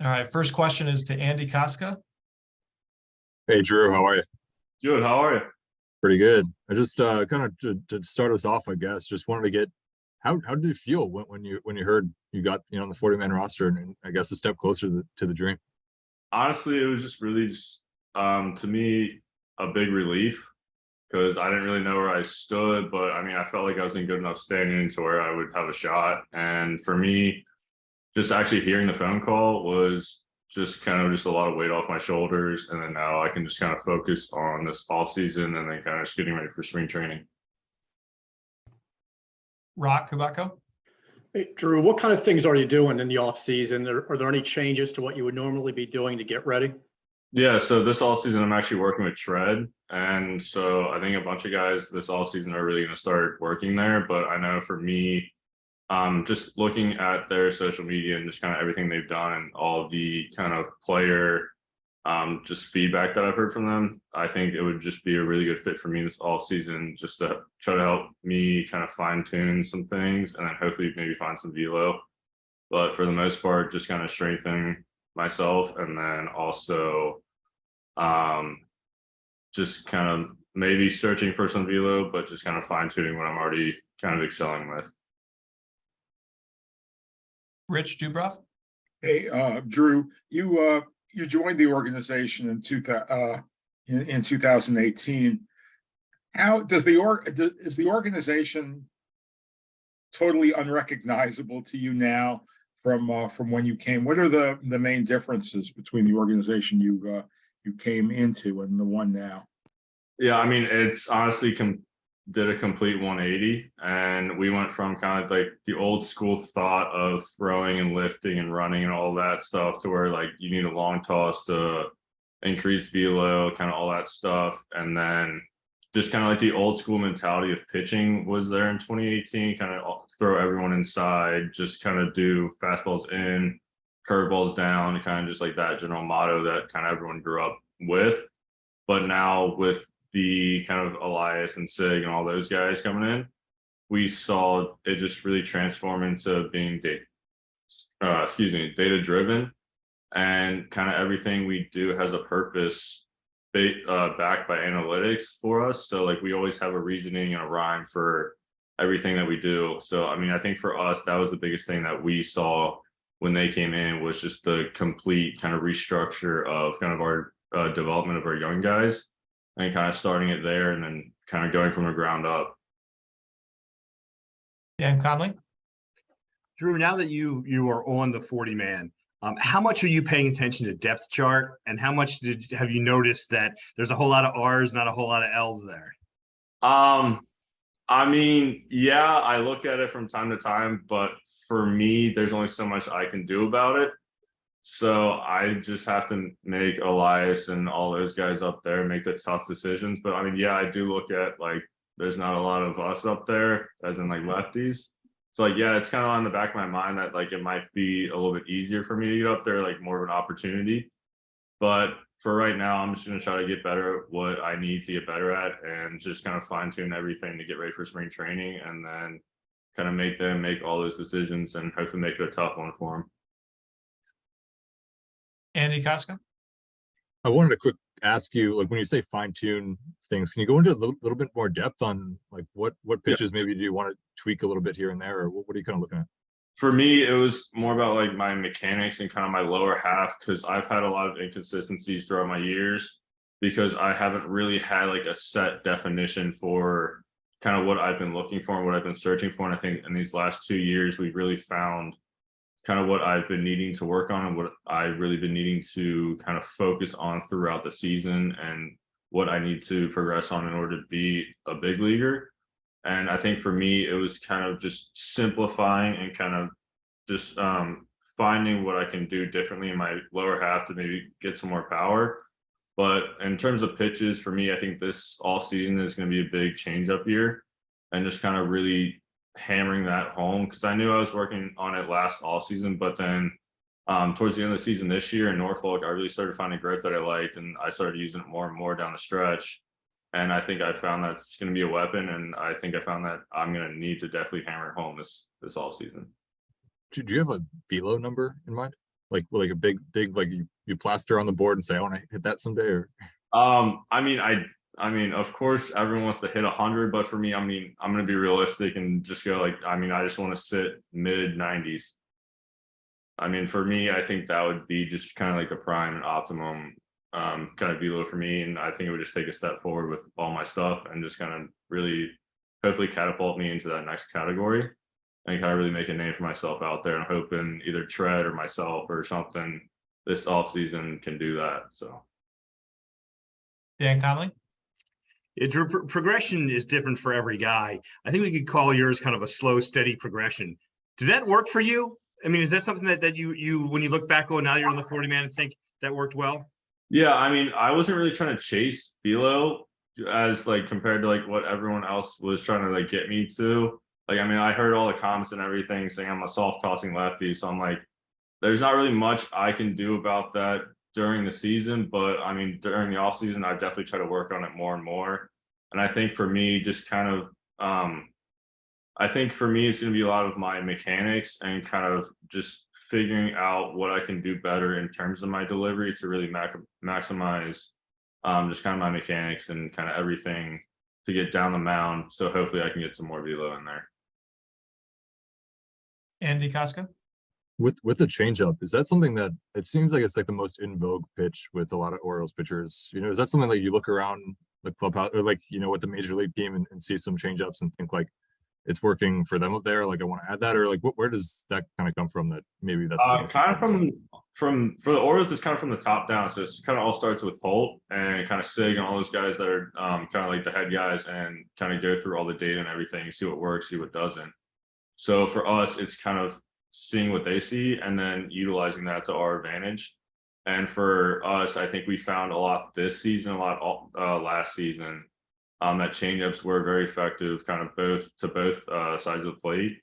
All right, first question is to Andy Koska. Hey Drew, how are you? Good. How are you? Pretty good. I just kind of to start us off, I guess, just wanted to get how did it feel when you heard you got on the 40-man roster and I guess a step closer to the dream? Honestly, it was just really to me a big relief because I didn't really know where I stood, but I mean I felt like I was in good enough standing to where I would have a shot. And for me, just actually hearing the phone call was just kind of just a lot of weight off my shoulders, and then now I can just kind of focus on this off season and then kind of just getting ready for spring training. Rock Kubako. Hey, Drew, what kind of things are you doing in the off season? Are there any changes to what you would normally be doing to get ready? Yeah, so this all season I'm actually working with Tread, and so I think a bunch of guys this all season are really going to start working there. But I know for me, just looking at their social media and just kind of everything they've done and all the kind of player just feedback that I've heard from them, I think it would just be a really good fit for me this all season, just to try to help me kind of fine tune some things and then hopefully maybe find some velo. But for the most part, just kind of strengthening myself, and then also just kind of maybe searching for some velo, but just kind of fine tuning what I'm already kind of excelling with. Rich Dubroff. Hey, Drew, you joined the organization in 2018. How does is the organization totally unrecognizable to you now from when you came? What are the main differences between the organization you came into and the one now? Yeah, I mean, it's honestly did a complete 180, and we went from kind of like the old school thought of throwing and lifting and running and all that stuff to where like you need a long toss to increase velo, kind of all that stuff. And then just kind of like the old school mentality of pitching was there in 2018, kind of throw everyone inside, just kind of do fastballs in, curveballs down, kind of just like that general motto that kind of everyone grew up with. But now with the kind of Elias and Sig and all those guys coming in, we saw it just really transform into being data driven, and kind of everything we do has a purpose backed by analytics for us. So like we always have a reasoning and a rhyme for everything that we do. So I mean, I think for us that was the biggest thing that we saw when they came in, was just the complete kind of restructure of kind of our development of our young guys, and kind of starting it there and then kind of going from the ground up. Dan Conley. Drew, now that you are on the 40-man, how much are you paying attention to depth chart, and how much have you noticed that there's a whole lot of R's, not a whole lot of L's there? I mean, yeah, I look at it from time to time, but for me, there's only so much I can do about it. So I just have to make Elias and all those guys up there make the tough decisions. But I mean, yeah, I do look at like there's not a lot of us up there, as in like lefties. So like, yeah, it's kind of on the back of my mind that like it might be a little bit easier for me to get up there, like more of an opportunity. But for right now, I'm just gonna try to get better at what I need to get better at, and just kind of fine tune everything to get ready for spring training, and then kind of make them make all those decisions and hopefully make it a tough one for them. Andy Koska. I wanted to quick ask you, like when you say fine tune things, can you go into a little bit more depth on like what pitches maybe do you want to tweak a little bit here and there, or what are you kind of looking at? For me, it was more about like my mechanics and kind of my lower half, because I've had a lot of inconsistencies throughout my years because I haven't really had like a set definition for kind of what I've been looking for and what I've been searching for. And I think in these last 2 years, we've really found kind of what I've been needing to work on and what I've really been needing to kind of focus on throughout the season, and what I need to progress on in order to be a big leaguer. And I think for me, it was kind of just simplifying and kind of just finding what I can do differently in my lower half to maybe get some more power. But in terms of pitches, for me, I think this off season is going to be a big changeup year, and just kind of really hammering that home, because I knew I was working on it last off season, but then towards the end of the season this year in Norfolk, I really started finding grip that I liked, and I started using it more and more down the stretch. And I think I found that's going to be a weapon, and I think I found that I'm going to need to definitely hammer it home this off season. Do you have a velo number in mind? like a big like you plaster on the board and say, I want to hit that someday? Or I mean, of course, everyone wants to hit 100, but for me, I mean, I'm gonna be realistic and just go like, I mean, I just want to sit mid 90s. I mean, for me, I think that would be just kind of like the prime and optimum kind of velo for me, and I think it would just take a step forward with all my stuff and just kind of really, hopefully, catapult me into that next category and kind of really make a name for myself out there. And hoping either Tread or myself or something this offseason can do that. So, Dan Conley? Progression is different for every guy. I think we could call yours kind of a slow, steady progression. Did that work for you? I mean, is that something that you when you look back on now you're on the 40 man and think that worked well? yeah, I mean, I wasn't really trying to chase velo as like compared to like what everyone else was trying to like get me to. Like, I mean, I heard all the comments and everything saying I'm a soft tossing lefty. So I'm like, there's not really much I can do about that during the season. But I mean, during the off season, I definitely try to work on it more and more. And I think for me, just kind of, I think for me, it's going to be a lot of my mechanics and kind of just figuring out what I can do better in terms of my delivery to really maximize just kind of my mechanics and kind of everything to get down the mound. So hopefully I can get some more velo in there. Andy Casca? with the changeup, is that something that it seems like it's like the most in vogue pitch with a lot of Orioles pitchers? You know, is that something like you look around the clubhouse or like, you know, with the major league team and see some changeups and think like it's working for them up there? Like, I want to add that, or like, where does that kind of come from? That maybe that's kind of from for the Orioles, it's kind of from the top down. So it's kind of all starts with Holt and kind of Sig and all those guys that are kind of like the head guys and kind of go through all the data and everything, see what works, see what doesn't. So for us, it's kind of seeing what they see and then utilizing that to our advantage. And for us, I think we found a lot this season, a lot last season. That changeups were very effective, kind of both sides of the plate,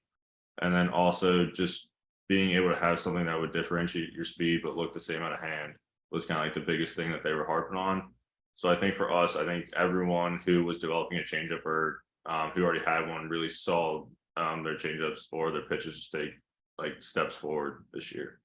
and then also just being able to have something that would differentiate your speed but look the same out of hand was kind of like the biggest thing that they were harping on. So I think for us, I think everyone who was developing a changeup or who already had one really saw their changeups or their pitches just take like steps forward this year.